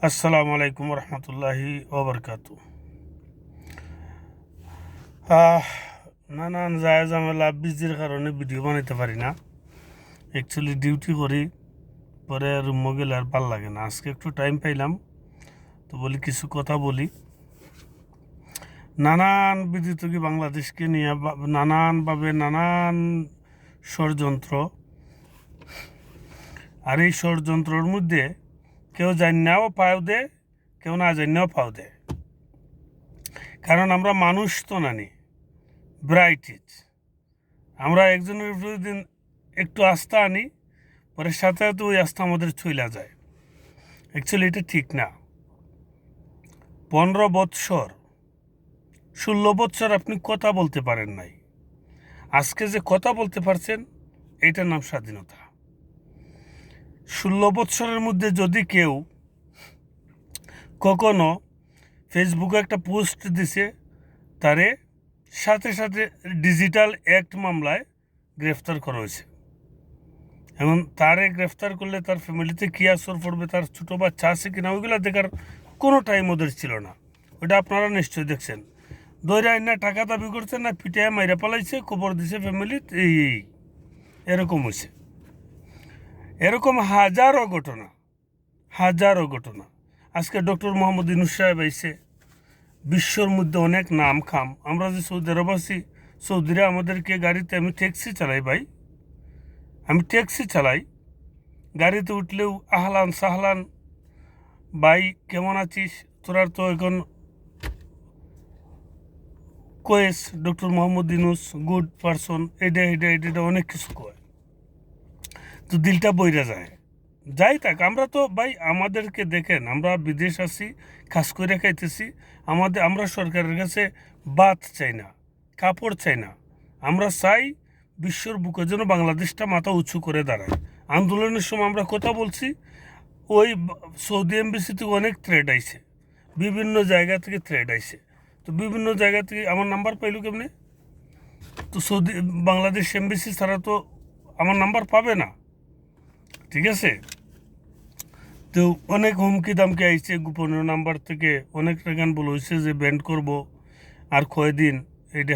আসসালামু আলাইকুম রহমতুল্লাহি ওবরকাতু। নানান যায় ঝামেলা বিজির কারণে ভিডিও বানাইতে পারি না। অ্যাকচুয়ালি ডিউটি করি, পরে রুম গেলে আর ভাল লাগে না। আজকে একটু টাইম পাইলাম, তো বলি কিছু কথা বলি। নানান বিদিত কি বাংলাদেশকে নিয়ে নানানভাবে নানান ষড়যন্ত্র, আর এই ষড়যন্ত্রর মধ্যে কেউ জান্নাও পাও দে, কেউ না জান্নাও পাও দে। কারণ আমরা মানুষ তো নানি ব্রাইটিজ। আমরা একজনের প্রতিদিন একটু আস্থা আনি, পরে সাথে সাথে ওই আস্থা আমাদের চইলা যায়। অ্যাকচুয়ালি এটা ঠিক না। 15 বৎসর 16 বৎসর আপনি কথা বলতে পারেন নাই, আজকে যে কথা বলতে পারছেন এইটার নাম স্বাধীনতা। 16 বৎসরের মধ্যে যদি কেউ কখনো ফেসবুকে একটা পোস্ট দিছে, তারে সাথে সাথে ডিজিটাল অ্যাক্ট মামলায় গ্রেফতার করা হয়েছে। এখন তারে গ্রেফতার করলে তার ফ্যামিলিতে কী আসর পড়বে, তার ছোটো বাচ্চা আছে কিনা, ওইগুলো দেখার কোনো টাইম ওদের ছিল না। ওটা আপনারা নিশ্চয়ই দেখছেন। দৈরা না টাকা দাবি করছে, না পিটায় মাইরা পালাইছে, খবর দিছে ফ্যামিলি, এই এরকম হয়েছে। এরকম হাজারো ঘটনা, হাজারো ঘটনা। আজকে ডক্টর মোহাম্মদ ইউনূস সাহেব আইছে, বিশ্বর মধ্যে অনেক নাম খাম। আমরা যে সৌদি আরব আছি, সৌদিরা আমাদেরকে গাড়িতে, আমি ট্যাক্সি চালাই ভাই, আমি ট্যাক্সি চালাই, গাড়িতে উঠলেও আহলান সাহলান, ভাই কেমন আছিস, তোরার তো এখন কোয়েস doctor Mohammad Yunus good person, এটা অনেক কিছু কয়, তো দিলটা বইরা যায়। যাই থাক, আমরা তো ভাই, আমাদেরকে দেখেন, আমরা বিদেশ আছি, খাস করে খাইতেছি। আমরা সরকারের কাছে ভাত চাই না, কাপড় চাই না। আমরা চাই বিশ্বর বুকে যেন বাংলাদেশটা মাথা উঁচু করে দাঁড়ায়। আন্দোলনের সময় আমরা কথা বলছি, ওই সৌদি এমবিসি থেকে অনেক থ্রেড আইছে, বিভিন্ন জায়গা থেকে থ্রেড আইছে। তো বিভিন্ন জায়গা থেকে আমার নাম্বার পাইলো কেমনে? তো সৌদি বাংলাদেশ এমবিসি ছাড়া তো আমার নাম্বার পাবে না, ঠিক আছে? তো অনেক হুমকি দামকি আইছে গোপনীয় নাম্বার থেকে, অনেক টাকান বলে হয়েছে যে ব্যান্ড করব আর কয়দিন, এটা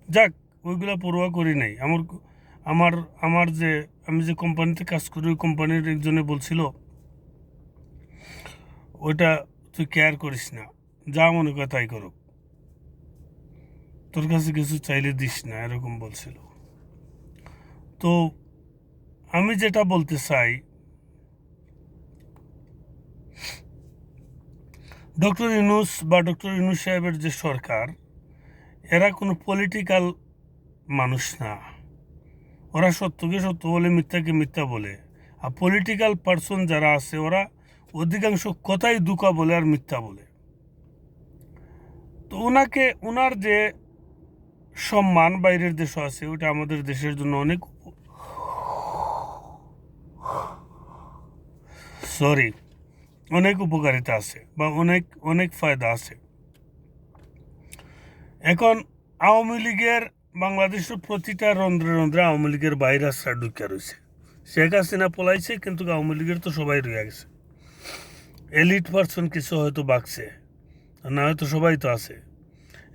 যাক, ওইগুলা পড়ুয়া করি নাই। আমার আমার আমার যে আমি যে কোম্পানিতে কাজ করি, ওই কোম্পানির একজনে বলছিল, ওইটা তুই কেয়ার করিস না, যা মনে করে তাই করুক, তোর কাছে কিছু চাইলে দিস না, এরকম বলছিল। তো আমি যেটা বলতে চাই, ডক্টর ইউনূস সাহেবের যে সরকার, এরা কোনো পলিটিক্যাল মানুষ না। ওরা সত্যকে সত্য বলে, মিথ্যাকে মিথ্যা বলে। আর পলিটিক্যাল পার্সন যারা আছে, ওরা অধিকাংশ কথাই দুকা বলে আর মিথ্যা বলে। তো ওনার যে সম্মান বাইরের দেশে আছে, ওটা আমাদের দেশের জন্য অনেক অনেক উপকারিতা আছে, বা অনেক অনেক ফায়দা আছে। এখন আওয়ামী লীগের বাংলাদেশের প্রতিটা রন্ধ্রে রন্ধ্রে আওয়ামী লীগের ভাইরাসরা ঢুকে রয়েছে। শেখ হাসিনা পলাইছে, কিন্তু আওয়ামী লীগের তো সবাই রয়ে গেছে। এলিট পার্সন কিছু হয়তো বাকছে, না হয়তো সবাই তো আছে।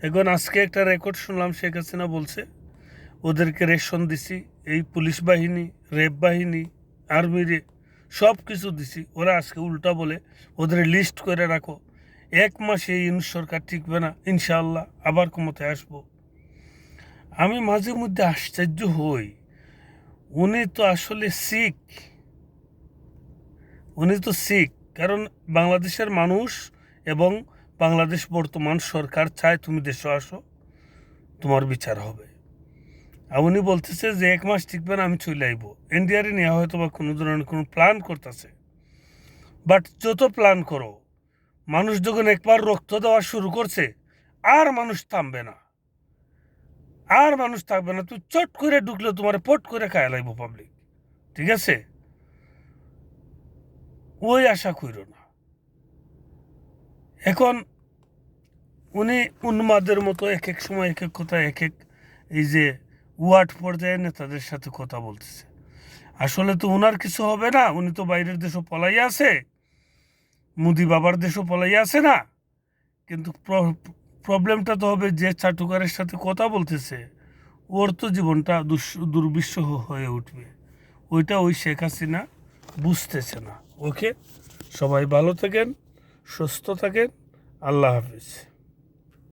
এখন আজকে একটা রেকর্ড শুনলাম, শেখ হাসিনা বলছে ওদেরকে রেশন দিছি, এই পুলিশ বাহিনী, র্যাব বাহিনী, আর্মিরে সব কিছু দিছি। ওরা আজকে উল্টা বলে ওদের লিস্ট করে রাখো, 1 মাসে এই সরকার টিকবে না, ইনশাআল্লাহ আবার ক্ষমতায় আসবো। আমি মাঝে মধ্যে আশ্চর্য হই, উনি তো আসলে শিখ, কারণ বাংলাদেশের মানুষ এবং বাংলাদেশ বর্তমান সরকার চায় তুমি দেশে আসো, তোমার বিচার হবে। আর উনি বলতেছে যে 1 মাস টিকবে না, আমি চলে আইব। ইন্ডিয়ারে নেওয়া হয়তো বা কোনো ধরনের কোনো প্ল্যান করতেছে, বাট যত প্ল্যান করো, মানুষ যখন একবার রক্ত দেওয়া শুরু করছে, আর মানুষ থামবে না, তুই চট করে ঢুকলে তোমার পট করে খায় লাগবো পাবলিক, ঠিক আছে? ওই আশা কইরো না। এখন উনি উন্মাদের মতো এক এক সময় এক এক কথা, এই যে ওয়ার্ড পর্যায়ে নেতাদের সাথে কথা বলতেছে। আসলে তো ওনার কিছু হবে না, উনি তো বাইরের দেশে পলাইয়া আছে। মুদি বাবার দেশও পলাই আছে না, কিন্তু প্রবলেমটা তো হবে যে চাটুকারের সাথে কথা বলতেছে ওর তো জীবনটা দুর্বিষহ হয়ে উঠবে। ওইটা ওই শেখ হাসিনা বুঝতেছে না। ওকে, সবাই ভালো থাকেন, সুস্থ থাকেন, আল্লাহ হাফিজ।